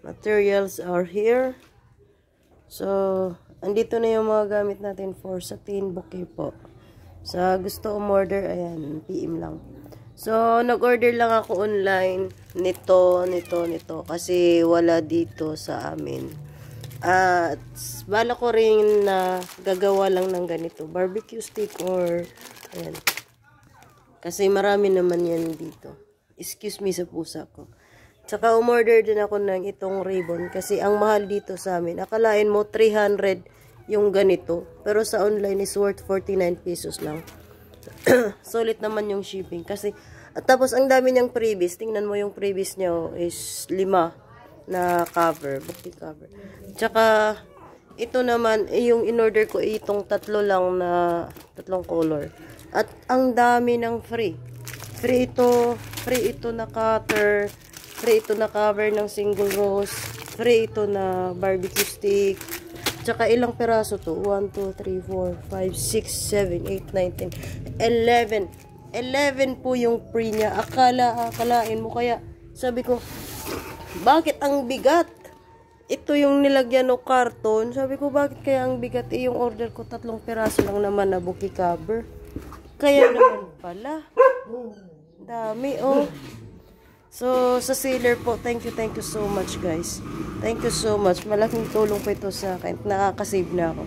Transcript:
Materials are here. So, andito na yung mga gamit natin for satin bouquet po. Sa gusto umorder, ayan, PM lang. So, nag-order lang ako online nito. Kasi wala dito sa amin. At bala ko rin na gagawa lang ng ganito. Barbecue stick or, ayan. Kasi marami naman yan dito. Excuse me sa pusa ko. Tsaka umorder din ako ng itong ribbon. Kasi ang mahal dito sa amin. Akalain mo 300 yung ganito. Pero sa online is worth 49 pesos lang. Solid naman yung shipping. Kasi, at tapos ang dami niyang freebies. Tingnan mo yung freebies niyo is 5 na cover. Bouquet cover. Tsaka, ito naman, yung in-order ko, itong tatlong color. At ang dami ng free. Free ito na cutter. Free ito na cover ng single rose. Free ito na barbecue stick. Tsaka ilang peraso to? 1, 2, 3, 4, 5, 6, 7, 8, 9, 10, 11. 11 po yung free niya. Akalain mo kaya. Sabi ko, bakit ang bigat? Ito yung nilagyan ng karton. Sabi ko, bakit kaya ang bigat? Yung order ko, 3 peraso lang naman na bouquet cover. Kaya naman pala. Dami, oh. So, sa seller po, thank you so much, guys. Thank you so much. Malaking tulong po ito sa akin. Nakaka-save na ako.